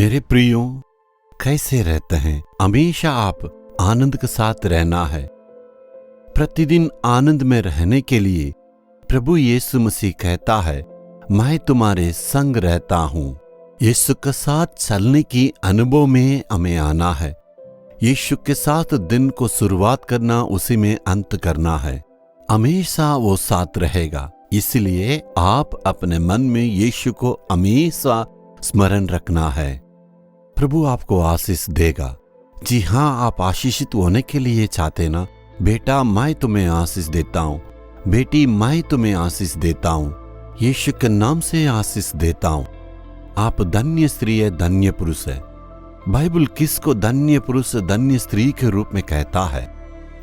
मेरे प्रियो, कैसे रहते हैं? हमेशा आप आनंद के साथ रहना है। प्रतिदिन आनंद में रहने के लिए प्रभु यीशु मसीह कहता है, मैं तुम्हारे संग रहता हूं। यीशु के साथ चलने की अनुभव में हमें आना है। यीशु के साथ दिन को शुरुआत करना, उसी में अंत करना है। हमेशा वो साथ रहेगा। इसलिए आप अपने मन में यीशु को हमेशा स्मरण रखना है। प्रभु आपको आशीष देगा। जी हाँ, आप आशीषित होने के लिए चाहते ना? बेटा, मैं तुम्हें आशीष देता हूँ। बेटी, मैं तुम्हें आशीष देता हूँ। यीशु के नाम से आशीष देता हूँ। आप धन्य स्त्री है, धन्य पुरुष है। बाइबल किसको धन्य पुरुष, धन्य स्त्री के रूप में कहता है?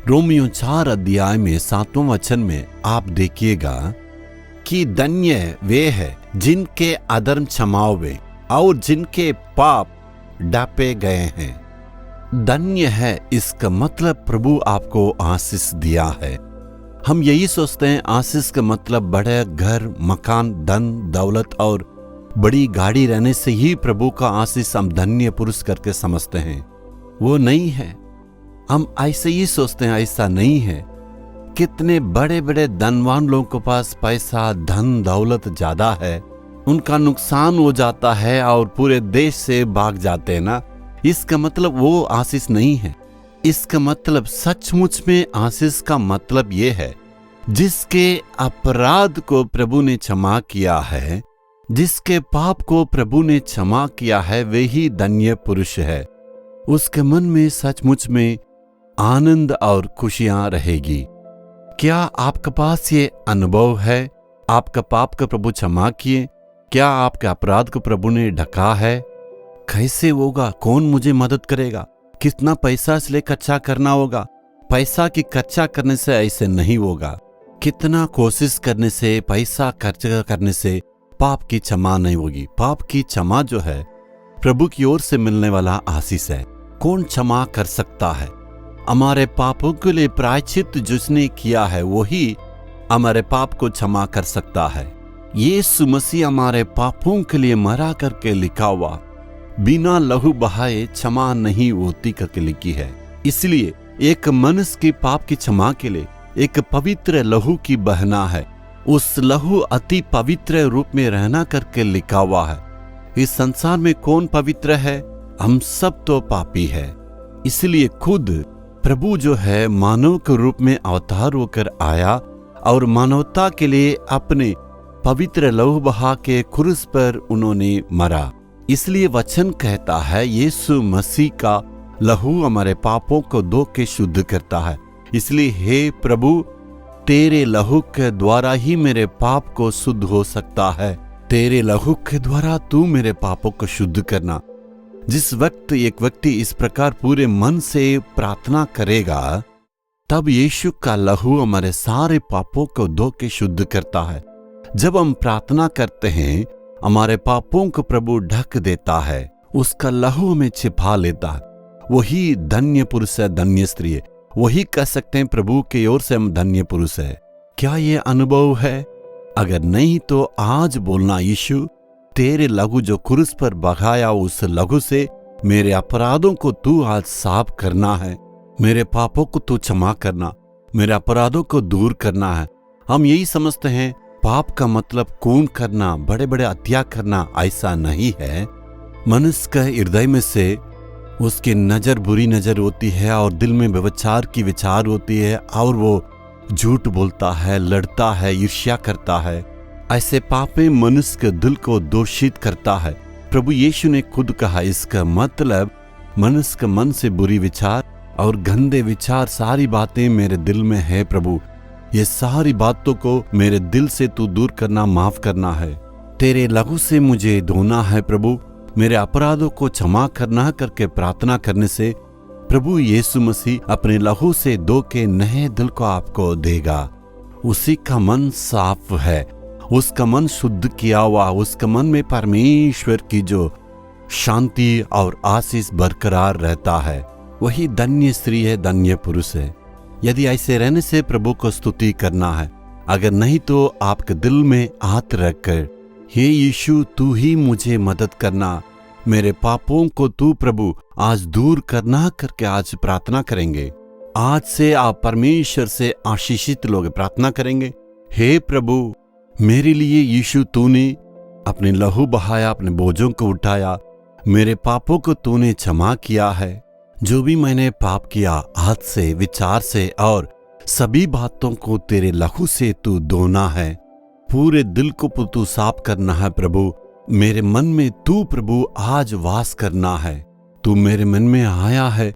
रोमियो 4 अध्याय में 7वें वचन में आप देखिएगा कि धन्य वे है जिनके अधर्म क्षमा हुए और जिनके पाप ढांपे गए हैं। धन्य है, इसका मतलब प्रभु आपको आशीष दिया है। हम यही सोचते हैं आशीष का मतलब बड़े घर, मकान, धन दौलत और बड़ी गाड़ी रहने से ही प्रभु का आशीष हम धन्य पुरुष करके समझते हैं। वो नहीं है। हम ऐसे ही सोचते हैं, ऐसा नहीं है। कितने बड़े बड़े धनवान लोगों के पास पैसा, धन दौलत ज्यादा है, उनका नुकसान हो जाता है और पूरे देश से भाग जाते हैं ना। इसका मतलब वो आशीष नहीं है। इसका मतलब सचमुच में आशीष का मतलब ये है, जिसके अपराध को प्रभु ने क्षमा किया है, जिसके पाप को प्रभु ने क्षमा किया है, वे ही धन्य पुरुष है। उसके मन में सचमुच में आनंद और खुशियां रहेगी। क्या आपके पास ये अनुभव है? आपका पाप का प्रभु क्षमा किए? क्या आपके अपराध को प्रभु ने ढका है? कैसे होगा? कौन मुझे मदद करेगा? कितना पैसा इसलिए खर्चा करना होगा? पैसा की खर्चा करने से ऐसे नहीं होगा। कितना कोशिश करने से, पैसा खर्च करने से पाप की क्षमा नहीं होगी। पाप की क्षमा जो है प्रभु की ओर से मिलने वाला आशीष है। कौन क्षमा कर सकता है? हमारे पापों के लिए प्रायश्चित जिसने किया है, वही हमारे पाप को क्षमा कर सकता है। यीशु मसीह हमारे पापों के लिए मरा करके लिखा हुआ, बिना लहू बहाए क्षमा नहीं होती करके लिखी है। इसलिए एक मनुष्य की पाप की क्षमा के लिए एक पवित्र लहू की बहना है। उस लहू अति पवित्र रूप में रहना करके लिखा हुआ है। इस संसार में कौन पवित्र है? हम सब तो पापी है। इसलिए खुद प्रभु जो है मानव के रूप में अवतार होकर आया और मानवता के लिए अपने पवित्र लहू बहा के क्रूस पर उन्होंने मरा। इसलिए वचन कहता है, यीशु मसीह का लहू हमारे पापों को धो के शुद्ध करता है। इसलिए हे प्रभु, तेरे लहू के द्वारा ही मेरे पाप को शुद्ध हो सकता है। तेरे लहू के द्वारा तू मेरे पापों को शुद्ध करना। जिस वक्त एक व्यक्ति इस प्रकार पूरे मन से प्रार्थना करेगा, तब यीशु का लहू हमारे सारे पापों को धो के शुद्ध करता है। जब हम प्रार्थना करते हैं, हमारे पापों को प्रभु ढक देता है, उसका लहू हमें छिपा लेता है। वही धन्य पुरुष है, धन्य स्त्री है। वही कह सकते हैं प्रभु की ओर से हम धन्य पुरुष है। क्या ये अनुभव है? अगर नहीं तो आज बोलना, यीशु तेरे लहू जो क्रूस पर बहाया, उस लहू से मेरे अपराधों को तू आज साफ करना है। मेरे पापों को तू क्षमा करना, मेरे अपराधों को दूर करना है। हम यही समझते हैं पाप का मतलब खून करना, बड़े बड़े हत्या करना। ऐसा नहीं है। मनुष्य के हृदय में से उसकी नजर बुरी नजर होती है और दिल में व्यभिचार की विचार होती है और वो झूठ बोलता है, लड़ता है, ईर्ष्या करता है। ऐसे पापे मनुष्य के दिल को दूषित करता है। प्रभु यीशु ने खुद कहा, इसका मतलब मनुष्य के मन से बुरी विचार और गंदे विचार, सारी बातें मेरे दिल में है। प्रभु, ये सारी बातों को मेरे दिल से तू दूर करना, माफ करना है। तेरे लहू से मुझे धोना है प्रभु, मेरे अपराधों को क्षमा करना करके प्रार्थना करने से प्रभु यीशु मसीह अपने लहू से धो के नए दिल को आपको देगा। उसी का मन साफ है, उसका मन शुद्ध किया हुआ, उसका मन में परमेश्वर की जो शांति और आशीष बरकरार रहता है। वही धन्य स्त्री है, धन्य पुरुष है। यदि ऐसे रहने से प्रभु को स्तुति करना है। अगर नहीं तो आपके दिल में हाथ रखकर, हे यीशु तू ही मुझे मदद करना, मेरे पापों को तू प्रभु आज दूर करना करके आज प्रार्थना करेंगे। आज से आप परमेश्वर से आशीषित लोग प्रार्थना करेंगे। हे प्रभु, मेरे लिए यीशु तूने अपने लहू बहाया, अपने बोझों को उठाया, मेरे पापों को तूने क्षमा किया है। जो भी मैंने पाप किया हाथ से, विचार से और सभी बातों को तेरे लहू से तू धोना है। पूरे दिल को तू साफ करना है प्रभु। मेरे मन में तू प्रभु आज वास करना है। तू मेरे मन में आया है,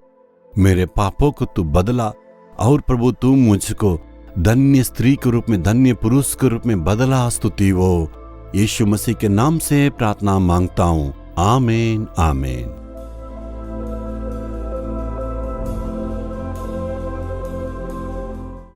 मेरे पापों को तू बदला और प्रभु तू मुझको धन्य स्त्री के रूप में, धन्य पुरुष के रूप में बदला। स्तुति हो। यीशु मसीह के नाम से प्रार्थना मांगता हूँ। आमीन आमीन।